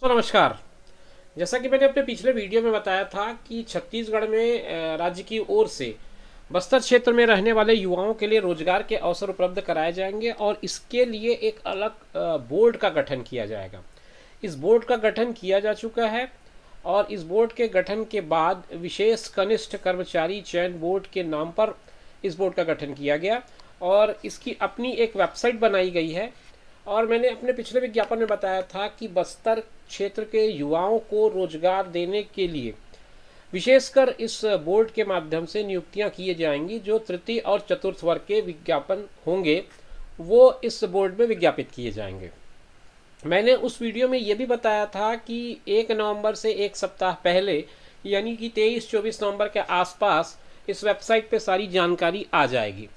दोस्तों नमस्कार। जैसा कि मैंने अपने पिछले वीडियो में बताया था कि छत्तीसगढ़ में राज्य की ओर से बस्तर क्षेत्र में रहने वाले युवाओं के लिए रोजगार के अवसर उपलब्ध कराए जाएंगे और इसके लिए एक अलग बोर्ड का गठन किया जाएगा। इस बोर्ड का गठन किया जा चुका है और इस बोर्ड के गठन के बाद विशेष कनिष्ठ कर्मचारी चयन बोर्ड के नाम पर इस बोर्ड का गठन किया गया और इसकी अपनी एक वेबसाइट बनाई गई है। और मैंने अपने पिछले विज्ञापन में बताया था कि बस्तर क्षेत्र के युवाओं को रोजगार देने के लिए विशेषकर इस बोर्ड के माध्यम से नियुक्तियां की जाएंगी। जो तृतीय और चतुर्थ वर्ग के विज्ञापन होंगे वो इस बोर्ड में विज्ञापित किए जाएंगे। मैंने उस वीडियो में ये भी बताया था कि 1 नवंबर से एक सप्ताह पहले यानी कि 23-24 नवंबर के आसपास इस वेबसाइट पे सारी जानकारी आ जाएगी।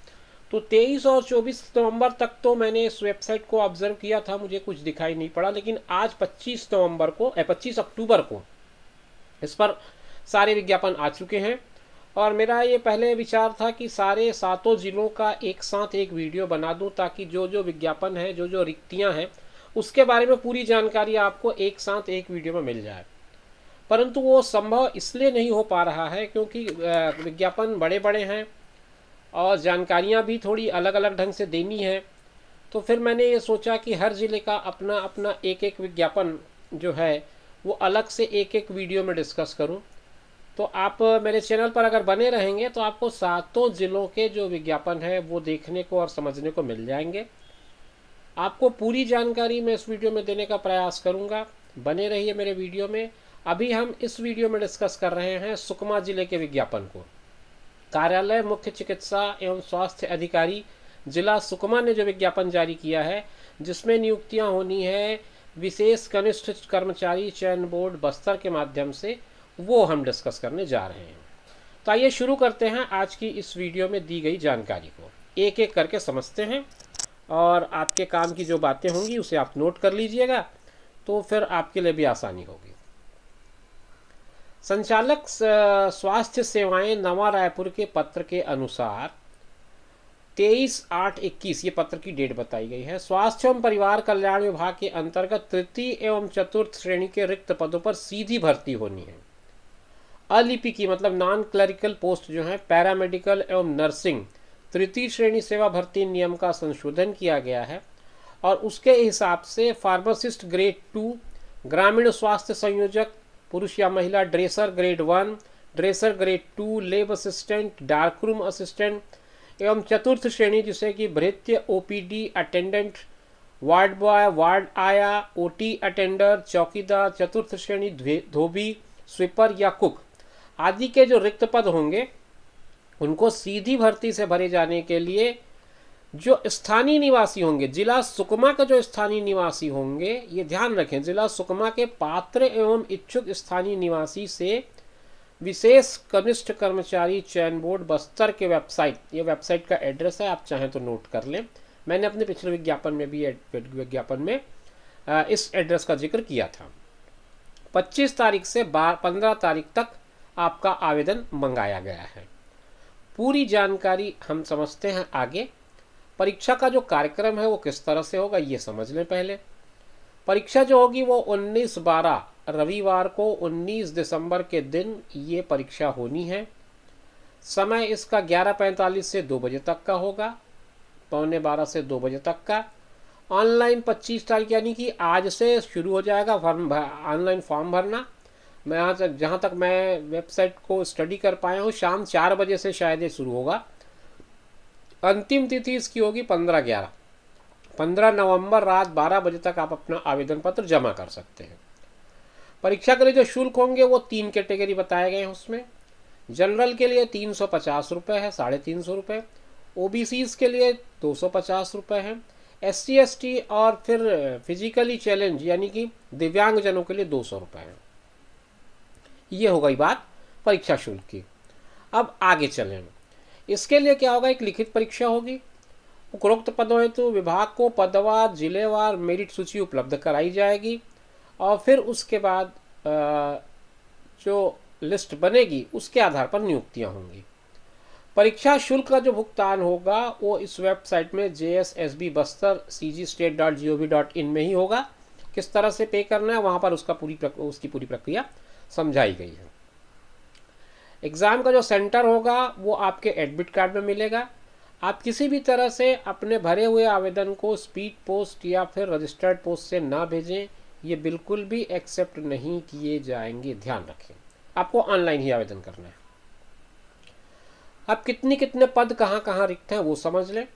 तो 23 और 24 नवंबर तक तो मैंने इस वेबसाइट को ऑब्जर्व किया था, मुझे कुछ दिखाई नहीं पड़ा, लेकिन आज 25 अक्टूबर को इस पर सारे विज्ञापन आ चुके हैं। और मेरा ये पहले विचार था कि सारे 7 जिलों का एक साथ एक वीडियो बना दूं ताकि जो जो विज्ञापन है, जो जो रिक्तियां हैं, उसके बारे में पूरी जानकारी आपको एक साथ एक वीडियो में मिल जाए। परंतु वो संभव इसलिए नहीं हो पा रहा है क्योंकि विज्ञापन बड़े बड़े हैं और जानकारियाँ भी थोड़ी अलग अलग ढंग से देनी है। तो फिर मैंने ये सोचा कि हर ज़िले का अपना अपना एक एक विज्ञापन जो है वो अलग से एक एक वीडियो में डिस्कस करूं। तो आप मेरे चैनल पर अगर बने रहेंगे तो आपको 7 जिलों के जो विज्ञापन है वो देखने को और समझने को मिल जाएंगे। आपको पूरी जानकारी मैं इस वीडियो में देने का प्रयास करूँगा, बने रहिए मेरे वीडियो में। अभी हम इस वीडियो में डिस्कस कर रहे हैं सुकमा जिले के विज्ञापन को। कार्यालय मुख्य चिकित्सा एवं स्वास्थ्य अधिकारी जिला सुकमा ने जो विज्ञापन जारी किया है जिसमें नियुक्तियां होनी है विशेष कनिष्ठ कर्मचारी चयन बोर्ड बस्तर के माध्यम से, वो हम डिस्कस करने जा रहे हैं। तो आइए शुरू करते हैं आज की इस वीडियो में दी गई जानकारी को, एक एक करके समझते हैं और आपके काम की जो बातें होंगी उसे आप नोट कर लीजिएगा, तो फिर आपके लिए भी आसानी होगी। संचालक स्वास्थ्य सेवाएं नवा रायपुर के पत्र के अनुसार 23/8/21 ये पत्र की डेट बताई गई है। स्वास्थ्य एवं परिवार कल्याण विभाग के अंतर्गत तृतीय एवं चतुर्थ श्रेणी के रिक्त पदों पर सीधी भर्ती होनी है। अलिपि की मतलब नॉन क्लरिकल पोस्ट जो है पैरामेडिकल एवं नर्सिंग तृतीय श्रेणी सेवा भर्ती नियम का संशोधन किया गया है और उसके हिसाब से फार्मासिस्ट ग्रेड 2, ग्रामीण स्वास्थ्य संयोजक पुरुष या महिला dresser grade 1, dresser grade 2, lab assistant, dark room assistant एवं चतुर्थ श्रेणी जिसे कि भृत्य, OPD attendant, ward boy, ward आया, ओटी अटेंडर, चौकीदार, चतुर्थ श्रेणी धोबी, स्वीपर या कुक आदि के जो रिक्त पद होंगे उनको सीधी भर्ती से भरे जाने के लिए जो स्थानीय निवासी होंगे, जिला सुकमा का जो स्थानीय निवासी होंगे, ये ध्यान रखें, जिला सुकमा के पात्र एवं इच्छुक स्थानीय निवासी से विशेष कनिष्ठ कर्मचारी चयन बोर्ड बस्तर के वेबसाइट, ये वेबसाइट का एड्रेस है, आप चाहें तो नोट कर लें। मैंने अपने पिछले विज्ञापन में भी इस एड्रेस का जिक्र किया था। 25 तारीख से 15 तारीख तक आपका आवेदन मंगाया गया है। पूरी जानकारी हम समझते हैं आगे। परीक्षा का जो कार्यक्रम है वो किस तरह से होगा ये समझ लें पहले। परीक्षा जो होगी वो 19/12 रविवार को 19 दिसंबर के दिन ये परीक्षा होनी है। समय इसका 11:45 से 2 बजे तक का होगा, 11:15 से 2 बजे तक का। ऑनलाइन 25 तारीख यानी कि आज से शुरू हो जाएगा ऑनलाइन फॉर्म भरना। मैं जहाँ तक मैं वेबसाइट को स्टडी कर पाया हूँ शाम 4 बजे से शायद ये शुरू होगा। अंतिम तिथि इसकी होगी 15 नवंबर रात 12 बजे तक आप अपना आवेदन पत्र जमा कर सकते हैं। परीक्षा के लिए जो शुल्क होंगे वो 3 कैटेगरी बताए गए हैं उसमें। जनरल के लिए 350 रुपये है, 350 रुपये। ओबीसीज के लिए 250 रुपये है। SC ST और फिर फिजिकली चैलेंज यानी कि दिव्यांगजनों के लिए 200 रुपये है। ये हो गई बात परीक्षा शुल्क की। अब आगे चलें। इसके लिए क्या होगा, एक लिखित परीक्षा होगी। उपरोक्त पदों हेतु विभाग को पदवार जिलेवार मेरिट सूची उपलब्ध कराई जाएगी और फिर उसके बाद जो लिस्ट बनेगी उसके आधार पर नियुक्तियां होंगी। परीक्षा शुल्क का जो भुगतान होगा वो इस वेबसाइट में JSSB Bastar cgstate.gov.in में ही होगा, किस तरह से पे करना है, वहाँ पर उसकी पूरी प्रक्रिया समझाई गई है। एग्ज़ाम का जो सेंटर होगा वो आपके एडमिट कार्ड में मिलेगा। आप किसी भी तरह से अपने भरे हुए आवेदन को स्पीड पोस्ट या फिर रजिस्टर्ड पोस्ट से ना भेजें, ये बिल्कुल भी एक्सेप्ट नहीं किए जाएंगे, ध्यान रखें। आपको ऑनलाइन ही आवेदन करना है। अब कितने पद कहाँ कहाँ रिक्त हैं वो समझ लें।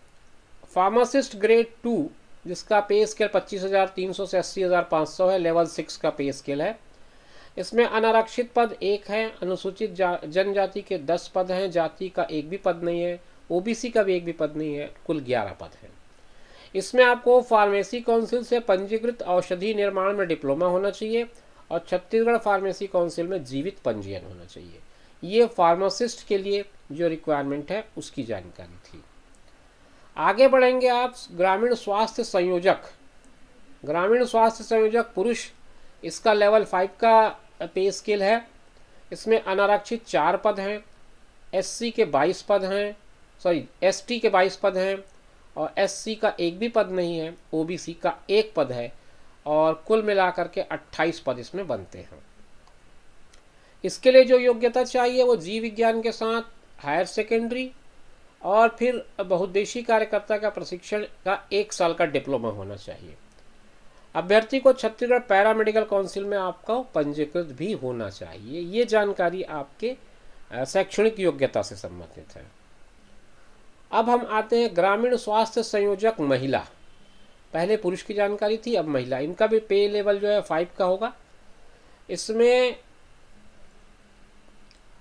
फार्मासिस्ट ग्रेड 2 जिसका पे स्केल 25,300 से 80,500 है, लेवल 6 का पे स्केल है। इसमें अनारक्षित पद 1 है, अनुसूचित जनजाति के 10 पद हैं, जाति का एक भी पद नहीं है, ओबीसी का भी एक भी पद नहीं है, कुल 11 पद हैं। इसमें आपको फार्मेसी काउंसिल से पंजीकृत औषधि निर्माण में डिप्लोमा होना चाहिए और छत्तीसगढ़ फार्मेसी काउंसिल में जीवित पंजीयन होना चाहिए। ये फार्मासिस्ट के लिए जो रिक्वायरमेंट है उसकी जानकारी थी। आगे बढ़ेंगे आप। ग्रामीण स्वास्थ्य संयोजक पुरुष, इसका लेवल 5 का पे स्केल है। इसमें अनारक्षित 4 पद हैं, एससी के 22 पद हैं, एसटी के 22 पद हैं और एससी का एक भी पद नहीं है, ओबीसी का 1 पद है और कुल मिलाकर के 28 पद इसमें बनते हैं। इसके लिए जो योग्यता चाहिए वो जीव विज्ञान के साथ हायर सेकेंडरी और फिर बहुउद्देशीय कार्यकर्ता का प्रशिक्षण का 1 साल का डिप्लोमा होना चाहिए। अभ्यर्थी को छत्तीसगढ़ पैरामेडिकल काउंसिल में आपका पंजीकृत भी होना चाहिए। ये जानकारी आपके शैक्षणिक योग्यता से संबंधित है। अब हम आते हैं ग्रामीण स्वास्थ्य संयोजक महिला। पहले पुरुष की जानकारी थी, अब महिला। इनका भी पे लेवल जो है 5 का होगा। इसमें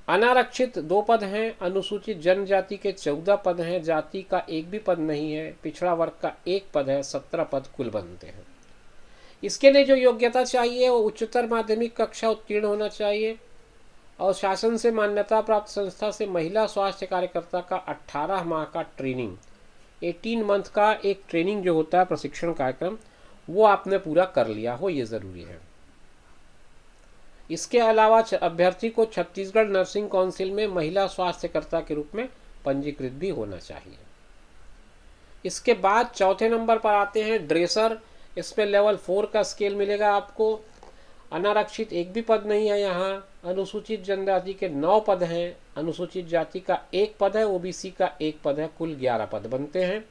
अनारक्षित 2 पद हैं, अनुसूचित जनजाति के 14 पद हैं, जाति का एक भी पद नहीं है, पिछड़ा वर्ग का 1 पद है, 17 पद कुल बनते हैं। इसके लिए जो योग्यता चाहिए वो उच्चतर माध्यमिक कक्षा उत्तीर्ण होना चाहिए और शासन से मान्यता प्राप्त संस्था से महिला स्वास्थ्य कार्यकर्ता का 18 माह का ट्रेनिंग, 18 मंथ का एक ट्रेनिंग जो होता है प्रशिक्षण कार्यक्रम, वो आपने पूरा कर लिया हो, ये ज़रूरी है। इसके अलावा अभ्यर्थी को छत्तीसगढ़ नर्सिंग काउंसिल में महिला स्वास्थ्यकर्ता के रूप में पंजीकृत भी होना चाहिए। इसके बाद चौथे नंबर पर आते हैं ड्रेसर। इसमें लेवल 4 का स्केल मिलेगा आपको। अनारक्षित एक भी पद नहीं है यहाँ। अनुसूचित जनजाति के 9 पद हैं, अनुसूचित जाति का 1 पद है, ओबीसी का 1 पद है, कुल 11 पद बनते हैं।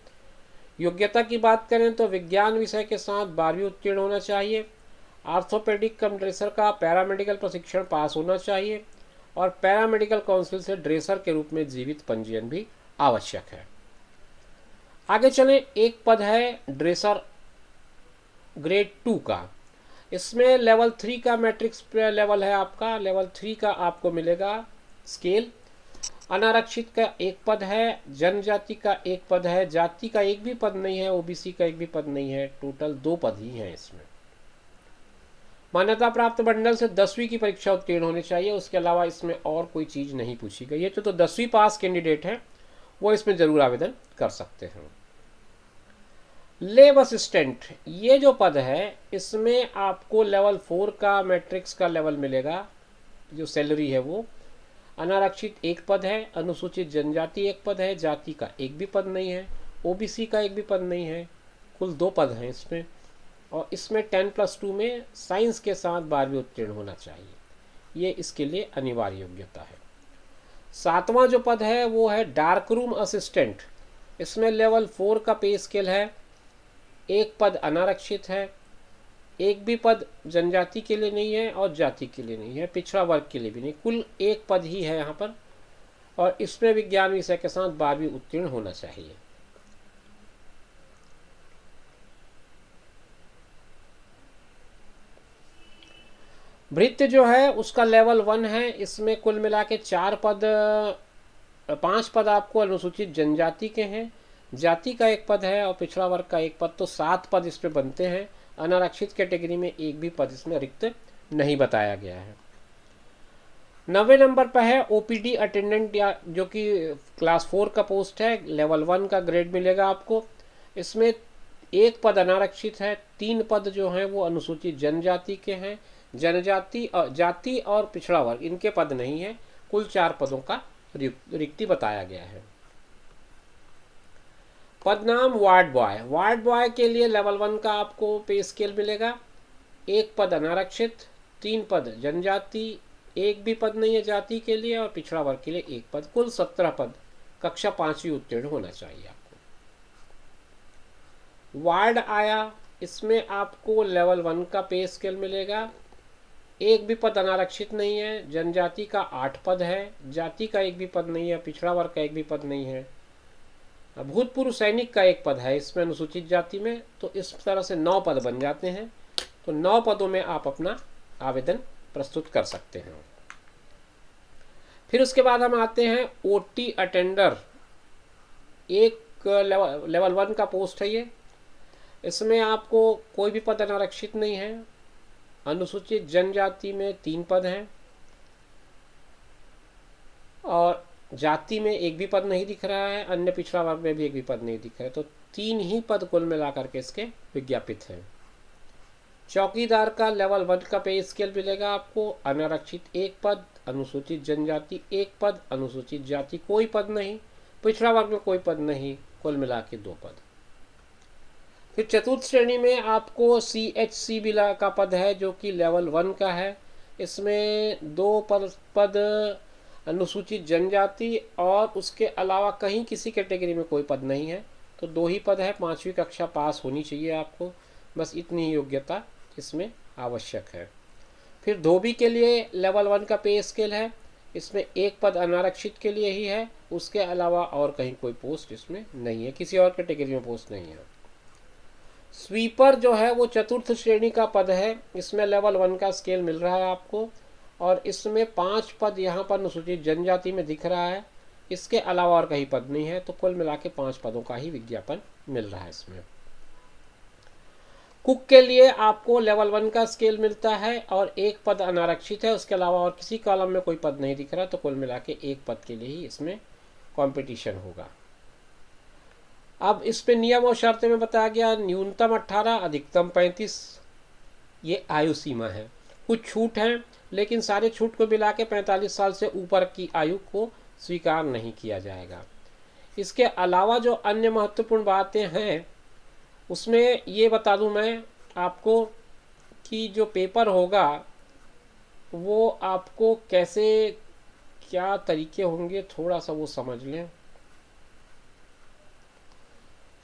योग्यता की बात करें तो विज्ञान विषय के साथ 12वीं उत्तीर्ण होना चाहिए। आर्थोपेडिक कम ड्रेसर का पैरामेडिकल प्रशिक्षण पास होना चाहिए और पैरामेडिकल काउंसिल से ड्रेसर के रूप में जीवित पंजीयन भी आवश्यक है। आगे चलें। 1 पद है ड्रेसर ग्रेड 2 का। इसमें लेवल 3 का मैट्रिक्स लेवल है आपका, लेवल 3 का आपको मिलेगा स्केल। अनारक्षित का 1 पद है, जनजाति का 1 पद है, जाति का एक भी पद नहीं है, ओबीसी का एक भी पद नहीं है, टोटल 2 पद ही हैं इसमें। मान्यता प्राप्त मंडल से 10वीं की परीक्षा उत्तीर्ण होनी चाहिए, उसके अलावा इसमें और कोई चीज़ नहीं पूछी गई है। तो 10वीं पास कैंडिडेट हैं वो इसमें ज़रूर आवेदन कर सकते हैं। लेब असिस्टेंट, ये जो पद है इसमें आपको लेवल 4 का मैट्रिक्स का लेवल मिलेगा, जो सैलरी है वो। अनारक्षित 1 पद है, अनुसूचित जनजाति 1 पद है, जाति का एक भी पद नहीं है, ओबीसी का एक भी पद नहीं है, कुल 2 पद हैं इसमें। और इसमें 10+2 में साइंस के साथ 12वीं उत्तीर्ण होना चाहिए, ये इसके लिए अनिवार्य योग्यता है। 7वां जो पद है वो है डार्क रूम असिस्टेंट। इसमें लेवल 4 का पे स्केल है, 1 पद अनारक्षित है, एक भी पद जनजाति के लिए नहीं है और जाति के लिए नहीं है, पिछड़ा वर्ग के लिए भी नहीं, कुल 1 पद ही है यहाँ पर। और इसमें विज्ञान विषय के साथ 12वीं उत्तीर्ण होना चाहिए। भृत्य जो है उसका लेवल 1 है। इसमें कुल मिला के 5 पद आपको अनुसूचित जनजाति के हैं, जाति का 1 पद है और पिछड़ा वर्ग का 1 पद, तो 7 पद इसमें बनते हैं। अनारक्षित कैटेगरी में एक भी पद इसमें रिक्त नहीं बताया गया है। 9वें नंबर पर है ओपीडी अटेंडेंट, या जो कि क्लास 4 का पोस्ट है, लेवल 1 का ग्रेड मिलेगा आपको। इसमें 1 पद अनारक्षित है, 3 पद जो हैं वो अनुसूचित जनजाति के हैं, जनजाति और जाति और पिछड़ा वर्ग इनके पद नहीं है, कुल 4 पदों का रिक्ति बताया गया है। पद नाम वार्ड बॉय। वार्ड बॉय के लिए लेवल 1 का आपको पे स्केल मिलेगा। 1 पद अनारक्षित, 3 पद जनजाति, 1 भी पद नहीं है जाति के लिए और पिछड़ा वर्ग के लिए 1 पद, कुल 17 पद। कक्षा 5वीं उत्तीर्ण होना चाहिए आपको। वार्ड आया, इसमें आपको लेवल 1 का पे स्केल मिलेगा। 1 भी पद अनारक्षित नहीं है, जनजाति का 8 पद है, जाति का 1 भी पद नहीं है, पिछड़ा वर्ग का 1 भी पद नहीं है, भूतपूर्व सैनिक का 1 पद है इसमें अनुसूचित जाति में। तो इस तरह से 9 पद बन जाते हैं। तो 9 पदों में आप अपना आवेदन प्रस्तुत कर सकते हैं। फिर उसके बाद हम आते हैं ओटी अटेंडर, एक लेवल 1 का पोस्ट है ये। इसमें आपको कोई भी पद अनारक्षित नहीं है, अनुसूचित जनजाति में 3 पद हैं और जाति में 1 भी पद नहीं दिख रहा है, अन्य पिछड़ा वर्ग में भी 1 भी पद नहीं दिख रहा है। तो 3 ही पद कुल मिलाकर के इसके विज्ञापित हैं। चौकीदार का लेवल 1 का पे स्केल मिलेगा आपको, अनारक्षित 1 पद, अनुसूचित जनजाति 1 पद, अनुसूचित जाति कोई पद नहीं, पिछड़ा वर्ग में कोई पद नहीं, कुल मिला के 2 पद। फिर चतुर्थ श्रेणी में आपको CHC बिला का पद है जो कि लेवल 1 का है। इसमें 2 पद अनुसूचित जनजाति और उसके अलावा कहीं किसी कैटेगरी में कोई पद नहीं है। तो 2 ही पद है, 5वीं कक्षा पास होनी चाहिए आपको, बस इतनी ही योग्यता इसमें आवश्यक है। फिर धोबी के लिए लेवल 1 का पे स्केल है, इसमें 1 पद अनारक्षित के लिए ही है, उसके अलावा और कहीं कोई पोस्ट इसमें नहीं है, किसी और कैटेगरी में पोस्ट नहीं है। स्वीपर जो है वो चतुर्थ श्रेणी का पद है, इसमें लेवल 1 का स्केल मिल रहा है आपको और इसमें 5 पद यहाँ पर अनुसूचित जनजाति में दिख रहा है, इसके अलावा और कहीं पद नहीं है। तो कुल मिला के 5 पदों का ही विज्ञापन मिल रहा है इसमें। कुक के लिए आपको लेवल 1 का स्केल मिलता है और 1 पद अनारक्षित है, उसके अलावा और किसी कॉलम में कोई पद नहीं दिख रहा। तो कुल मिला के 1 पद के लिए ही इसमें कंपटीशन होगा। अब इस पे नियम और शर्तें में बताया गया, न्यूनतम 18, अधिकतम 35 ये आयु सीमा है। कुछ छूट हैं लेकिन सारे छूट को मिला के 45 साल से ऊपर की आयु को स्वीकार नहीं किया जाएगा। इसके अलावा जो अन्य महत्वपूर्ण बातें हैं उसमें ये बता दूं मैं आपको कि जो पेपर होगा वो आपको कैसे क्या तरीके होंगे, थोड़ा सा वो समझ लें।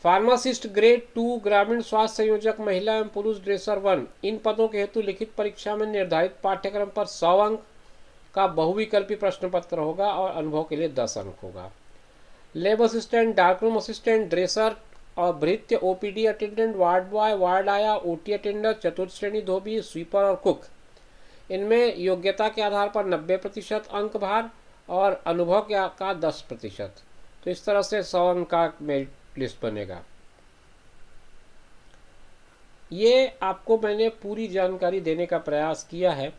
फार्मासिस्ट ग्रेड 2, ग्रामीण स्वास्थ्य संयोजक महिला एवं पुरुष ड्रेसर 1, इन पदों के हेतु लिखित परीक्षा में निर्धारित पाठ्यक्रम पर 100 अंक का बहुविकल्पी प्रश्न पत्र होगा और अनुभव के लिए 10 अंक होगा। Lab assistant, darkroom assistant, dresser और भृत्य, OPD attendant, ward boy, ward आया, OT अटेंडर, चतुर्थ श्रेणी धोबी, स्वीपर और कुक, इनमें योग्यता के आधार पर 90% अंक भार और अनुभव का 10%। तो इस तरह से 100 अंक का मेरिट लिस्ट बनेगा। ये आपको मैंने पूरी जानकारी देने का प्रयास किया है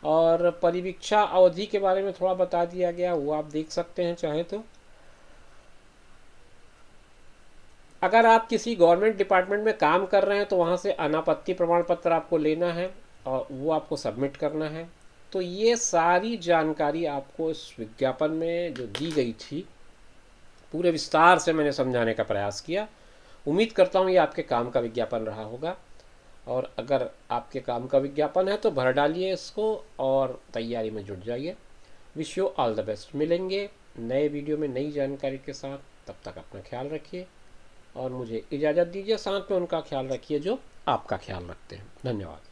और परिवीक्षा अवधि के बारे में थोड़ा बता दिया गया, वो आप देख सकते हैं चाहे तो। अगर आप किसी गवर्नमेंट डिपार्टमेंट में काम कर रहे हैं तो वहाँ से अनापत्ति प्रमाण पत्र आपको लेना है और वो आपको सबमिट करना है। तो ये सारी जानकारी आपको इस विज्ञापन में जो दी गई थी पूरे विस्तार से मैंने समझाने का प्रयास किया। उम्मीद करता हूँ ये आपके काम का विज्ञापन रहा होगा और अगर आपके काम का विज्ञापन है तो भर डालिए इसको और तैयारी में जुट जाइए। Wish you all the best. मिलेंगे नए वीडियो में नई जानकारी के साथ, तब तक अपना ख्याल रखिए और मुझे इजाज़त दीजिए। साथ में उनका ख्याल रखिए जो आपका ख्याल रखते हैं। धन्यवाद।